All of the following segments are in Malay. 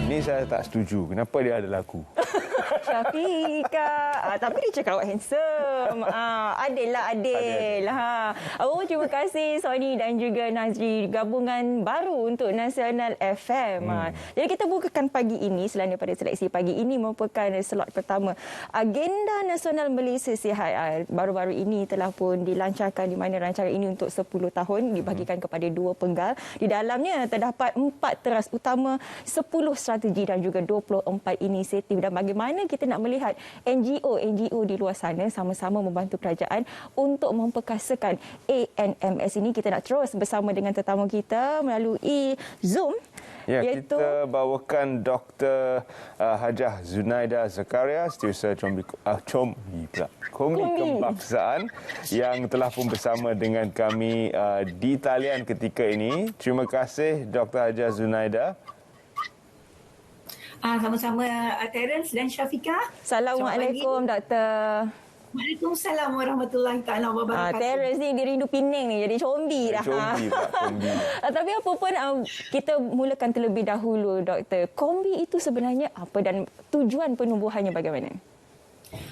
Ini saya tak setuju. Kenapa dia ada lagu? Syafiqah. Tapi dia cakap awak handsome. Adil lah, Adil. Oh, terima kasih Sony dan juga Nazri. Gabungan baru untuk Nasional FM. Jadi kita bukakan pagi ini, selain daripada seleksi pagi ini merupakan slot pertama. Agenda Nasional Malaysia Sihat baru-baru ini telah pun dilancarkan, di mana rancangan ini untuk 10 tahun dibagikan kepada 2 penggal. Di dalamnya terdapat 4 teras utama, 10 strategi dan juga 24 inisiatif. Dan bagaimana kita nak melihat NGO di luar sana sama-sama membantu kerajaan untuk memperkasakan ANMS ini. Kita nak terus bersama dengan tetamu kita melalui Zoom. Ya, kita bawakan Dr. Hajah Zunaida Zakaria, Setiausaha Kombi Kebangsaan yang telah pun bersama dengan kami di talian ketika ini. Terima kasih Dr. Hajah Zunaida. Sama-sama Terence dan Syafiqah. Assalamualaikum Doktor. Waalaikumsalam warahmatullahi taala wabarakatuh. Terence ni dia rindu Penang ni, jadi combi dah. Combi. Tapi apa pun kita mulakan terlebih dahulu Doktor. Kombi itu sebenarnya apa dan tujuan penubuhannya bagaimana?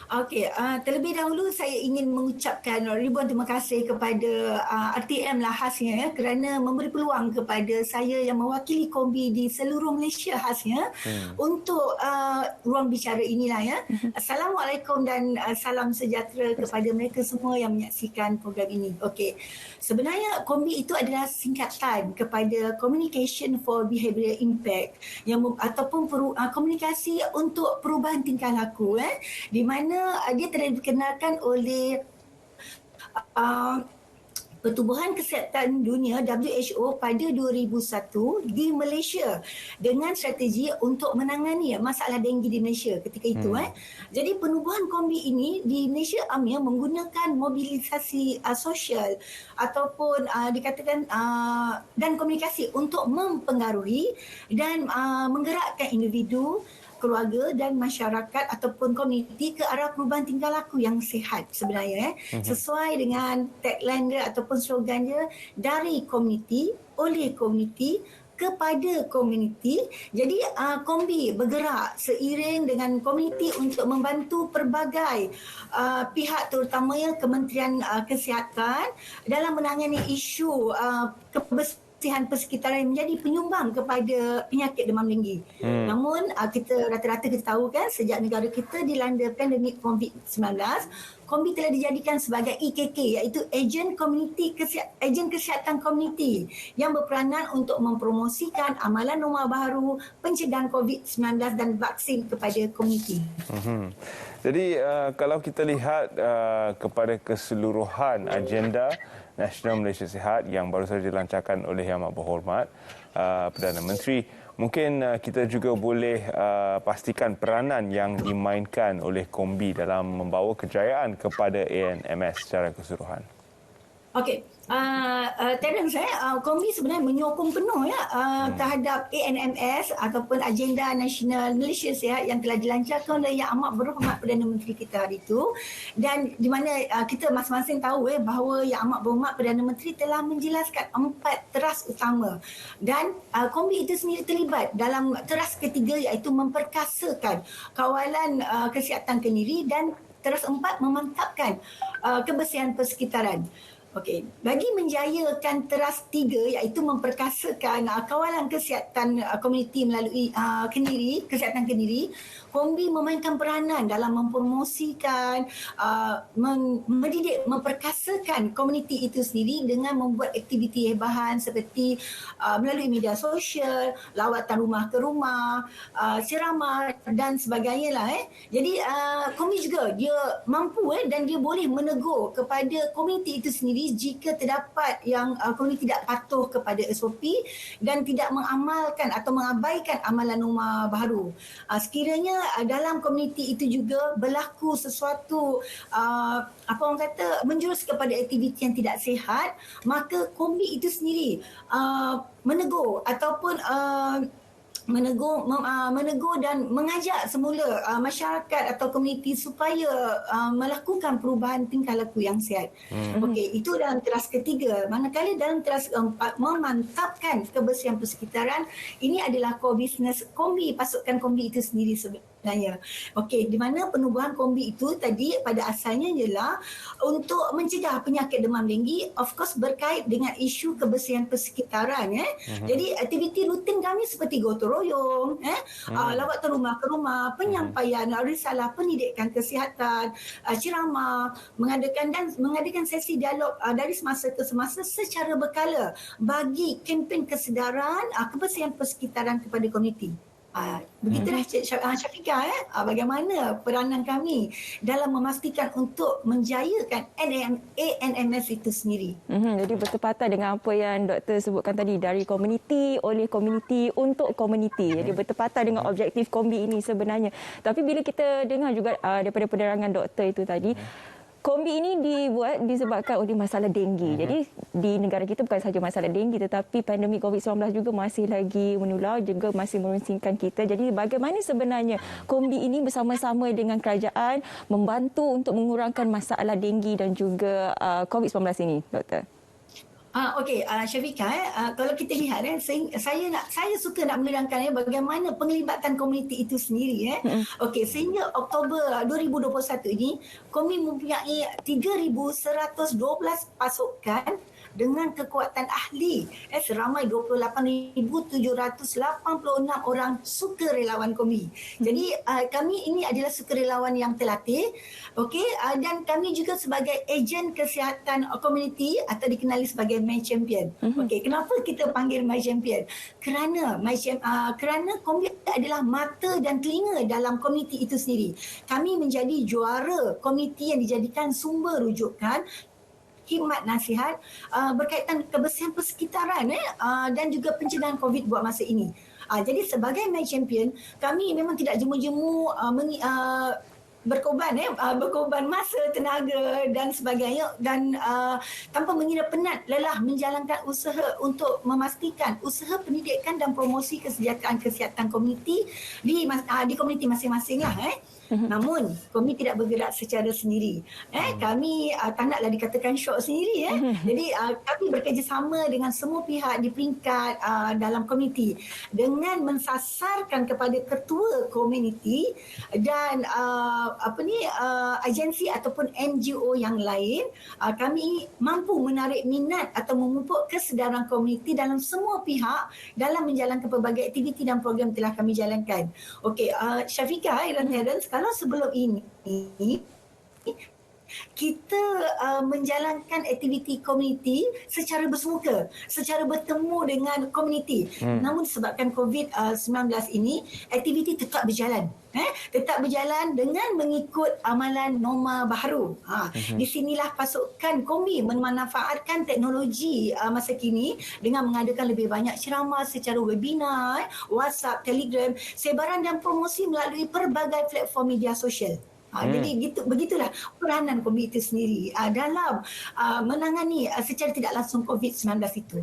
Okey, terlebih dahulu saya ingin mengucapkan ribuan terima kasih kepada RTM lah khasnya ya, kerana memberi peluang kepada saya yang mewakili Kombi di seluruh Malaysia khasnya untuk ruang bicara inilah ya. Assalamualaikum dan salam sejahtera kepada mereka semua yang menyaksikan program ini. Okey. Sebenarnya Kombi itu adalah singkatan kepada Communication for Behavioral Impact yang ataupun komunikasi untuk perubahan tingkah laku di mana dia telah dikenalkan oleh Pertubuhan Kesihatan Dunia WHO pada 2001 di Malaysia dengan strategi untuk menangani masalah denggi di Malaysia ketika itu. Jadi penubuhan Kombi ini di Malaysia amnya menggunakan mobilisasi sosial ataupun dikatakan dan komunikasi untuk mempengaruhi dan menggerakkan individu, keluarga dan masyarakat ataupun komuniti ke arah perubahan tingkah laku yang sihat sebenarnya sesuai dengan tagline dia ataupun slogan dia, dari komuniti, oleh komuniti, kepada komuniti. Jadi Kombi bergerak seiring dengan komuniti untuk membantu pelbagai pihak, terutamanya Kementerian Kesihatan dalam menangani isu kebersihan persekitaran yang menjadi penyumbang kepada penyakit demam denggi. Namun kita rata-rata kita tahu kan, sejak negara kita dilanda pandemik COVID-19, Kombi telah dijadikan sebagai EKK, iaitu Ejen Kesihatan Komuniti yang berperanan untuk mempromosikan amalan norma baru, pencegahan COVID-19 dan vaksin kepada komuniti. Jadi kalau kita lihat kepada keseluruhan agenda Nasional Malaysia Sihat yang baru saja dilancarkan oleh Yang Amat Berhormat Perdana Menteri, mungkin kita juga boleh pastikan peranan yang dimainkan oleh Kombi dalam membawa kejayaan kepada ANMS secara keseluruhan. Okey, Terence, Kombi sebenarnya menyokong penuh terhadap ANMS ataupun Agenda Nasional Malaysia Sihat yang telah dilancarkan oleh Yang Amat Berhormat Perdana Menteri kita hari itu, dan di mana kita masing-masing tahu bahawa Yang Amat Berhormat Perdana Menteri telah menjelaskan 4 teras utama, dan Kombi itu sendiri terlibat dalam teras ketiga, iaitu memperkasakan kawalan kesihatan kendiri, dan teras 4 memantapkan kebersihan persekitaran. Okey, bagi menjayakan teras 3, iaitu memperkasakan kawalan kesihatan komuniti melalui kesihatan kendiri, Kombi memainkan peranan dalam mempromosikan, mendidik, memperkasakan komuniti itu sendiri dengan membuat aktiviti hebahan seperti melalui media sosial, lawatan rumah ke rumah, ceramah dan sebagainya lah. Jadi Kombi juga dia mampu dan dia boleh menegur kepada komuniti itu sendiri jika terdapat yang komuniti tidak patuh kepada SOP dan tidak mengamalkan atau mengabaikan amalan norma baru. Sekiranya dalam komuniti itu juga berlaku sesuatu menjurus kepada aktiviti yang tidak sihat, maka Kombi itu sendiri menegur ataupun menegur dan mengajak semula masyarakat atau komuniti supaya melakukan perubahan tingkah laku yang sihat. Okey, itu dalam teras ketiga. Manakala dalam teras keempat, memantapkan kebersihan persekitaran, ini adalah core business Kombi, pasukan Kombi itu sendiri sebenarnya. Okey, di mana penubuhan Kombi itu tadi pada asalnya ialah untuk mencegah penyakit demam denggi, of course berkait dengan isu kebersihan persekitaran. Jadi aktiviti rutin kami seperti gotong royong, lawatan rumah ke rumah, penyampaian risalah pendidikan kesihatan, ceramah, mengadakan sesi dialog dari semasa ke semasa secara berkala bagi kempen kesedaran kebersihan persekitaran kepada komuniti. Begitulah Syafiqah, bagaimana peranan kami dalam memastikan untuk menjayakan ANMS itu sendiri. Jadi bertepatan dengan apa yang doktor sebutkan tadi, dari komuniti, oleh komuniti, untuk komuniti. Jadi bertepatan dengan objektif Kombi ini sebenarnya. Tapi bila kita dengar juga daripada penerangan doktor itu tadi, Kombi ini dibuat disebabkan oleh masalah denggi. Jadi di negara kita bukan sahaja masalah denggi, tetapi pandemik COVID-19 juga masih lagi menular, juga masih merunsingkan kita. Jadi bagaimana sebenarnya Kombi ini bersama-sama dengan kerajaan membantu untuk mengurangkan masalah denggi dan juga COVID-19 ini, doktor? Okey, Syafiqah, kalau kita lihat saya suka nak menerangkan bagaimana penglibatan komuniti itu sendiri. Okey, sehingga Oktober 2021 ini, Kombi mempunyai 3,112 pasukan dengan kekuatan ahli seramai 28,786 orang sukarelawan Kombi. Jadi kami ini adalah sukarelawan yang terlatih, okey, dan kami juga sebagai ejen kesihatan komuniti atau dikenali sebagai My Champion. Okey, kenapa kita panggil My Champion? Kerana Kombi adalah mata dan telinga dalam komuniti itu sendiri. Kami menjadi juara komuniti yang dijadikan sumber rujukan, khidmat nasihat berkaitan kebersihan persekitaran dan juga pencegahan COVID buat masa ini. Jadi sebagai My Champion, kami memang tidak jemu-jemu berkorban masa, tenaga dan sebagainya, dan tanpa mengira penat lelah menjalankan usaha untuk memastikan usaha pendidikan dan promosi kesejahteraan kesihatan komuniti di komuniti masing-masing lah. Namun Kombi tidak bergerak secara sendiri. Kami tak naklah dikatakan syok sendiri. Jadi kami bekerjasama dengan semua pihak di peringkat dalam komuniti dengan mensasarkan kepada ketua komuniti dan agensi ataupun NGO yang lain. Kami mampu menarik minat atau memupuk kesedaran komuniti dalam semua pihak dalam menjalankan pelbagai aktiviti dan program telah kami jalankan. Okey, Syafiqah dan Terence, kalau sebelum ini kita menjalankan aktiviti komuniti secara bersemuka, secara bertemu dengan komuniti. Namun sebabkan COVID-19 ini, aktiviti tetap berjalan. Tetap berjalan dengan mengikut amalan norma baharu. Di sinilah pasukan Kombi memanfaatkan teknologi masa kini dengan mengadakan lebih banyak ceramah secara webinar, WhatsApp, Telegram, sebaran dan promosi melalui pelbagai platform media sosial. Jadi begitulah peranan Kombi itu sendiri dalam menangani secara tidak langsung COVID-19 itu.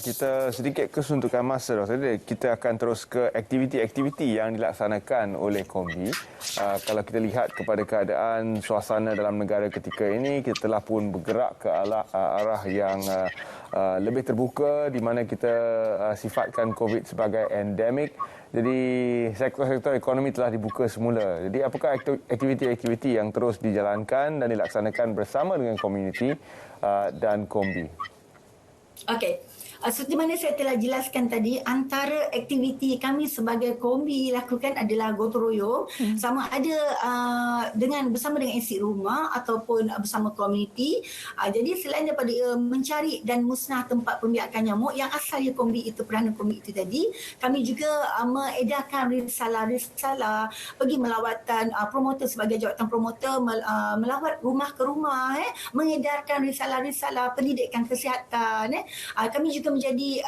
Kita sedikit kesuntukan masa, Doktor. Kita akan terus ke aktiviti-aktiviti yang dilaksanakan oleh Kombi. Kalau kita lihat kepada keadaan suasana dalam negara ketika ini, kita telah pun bergerak ke arah yang lebih terbuka, di mana kita sifatkan COVID sebagai endemik. Jadi sektor-sektor ekonomi telah dibuka semula. Jadi apakah aktiviti-aktiviti yang terus dijalankan dan dilaksanakan bersama dengan komuniti dan Kombi? Okey. Seperti mana saya telah jelaskan tadi, antara aktiviti kami sebagai Kombi lakukan adalah gotong royong, sama ada bersama dengan isi rumah ataupun bersama komuniti. Jadi selain daripada mencari dan musnah tempat pembiakan nyamuk yang asalnya Kombi itu, peranan Kombi itu tadi, kami juga mengedarkan risalah-risalah, pergi melawatan promotor sebagai jawatan promotor, melawat rumah ke rumah, mengedarkan risalah-risalah pendidikan kesihatan. Kami juga menjadi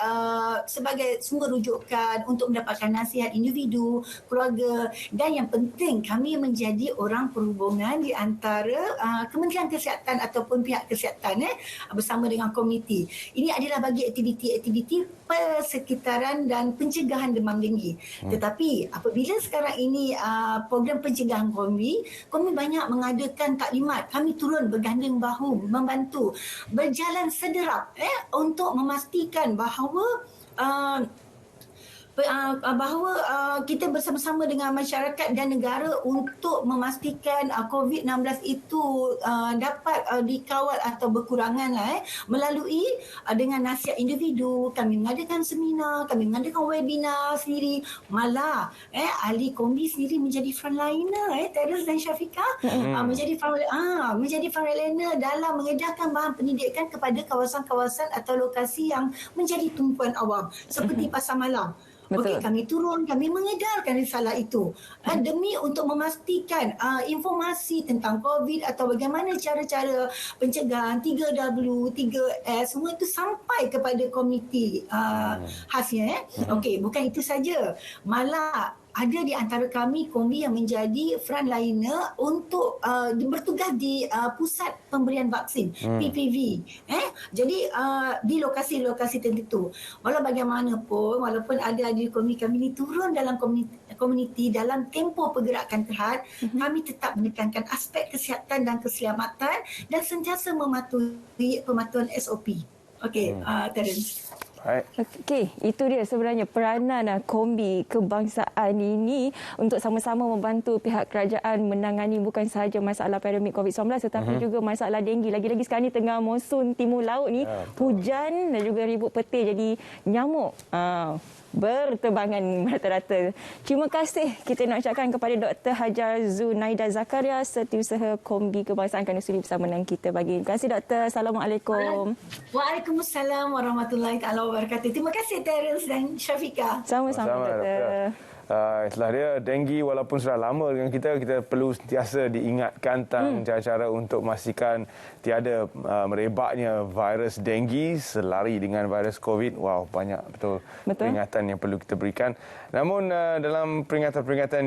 sebagai sumber rujukan untuk mendapatkan nasihat individu, keluarga, dan yang penting kami menjadi orang perhubungan di antara Kementerian Kesihatan ataupun pihak kesihatan bersama dengan komuniti. Ini adalah bagi aktiviti-aktiviti persekitaran dan pencegahan demam denggi. Tetapi apabila sekarang ini program pencegahan Kombi banyak mengadakan taklimat. Kami turun bergandeng bahu membantu berjalan sederap untuk memastikan bahawa kita bersama-sama dengan masyarakat dan negara untuk memastikan COVID-19 itu dapat dikawal atau berkurangan melalui dengan nasihat individu. Kami mengadakan seminar, kami mengadakan webinar sendiri. Malah ahli Kombi sendiri menjadi frontliner Terence dan Syafiqah menjadi frontliner dalam mengedarkan bahan pendidikan kepada kawasan-kawasan atau lokasi yang menjadi tumpuan awam seperti pasar malam. Okey, kami turun, kami mengedarkan risalah itu demi untuk memastikan informasi tentang COVID atau bagaimana cara-cara pencegahan 3W, 3S, semua itu sampai kepada komuniti khasnya. Okey, bukan itu saja. Malah ada di antara kami Kombi yang menjadi frontliner untuk bertugas di pusat pemberian vaksin PPV. Jadi di lokasi-lokasi tertentu. Walau bagaimanapun, walaupun ada di Kombi kami ini turun dalam komuniti dalam tempoh pergerakan terhad, kami tetap menekankan aspek kesihatan dan keselamatan dan sentiasa mematuhi pematuhan SOP. Okey, Terence. Okey, itu dia sebenarnya peranan Kombi Kebangsaan ini untuk sama-sama membantu pihak kerajaan menangani bukan sahaja masalah pandemik COVID-19 tetapi juga masalah denggi. Lagi-lagi sekarang ni tengah monsun timur laut ni, hujan dan juga ribut petir jadi nyamuk berterbangan rata-rata. Terima kasih kita nak ucapkan kepada Dr. Hajar Zunaida Zakaria, Setiausaha Kombi Kebangsaan kerana sudi bersama dengan kita pagi. Terima kasih Doktor. Assalamualaikum. Waalaikumsalam warahmatullahi taala wabarakatuh. Terima kasih Terence dan Syafiqah. Sama-sama Doktor. Itulah dia, denggi walaupun sudah lama dengan kita perlu sentiasa diingatkan tentang cara-cara untuk memastikan tiada merebaknya virus denggi selari dengan virus COVID. Wow, banyak betul peringatan yang perlu kita berikan. Namun dalam peringatan-peringatan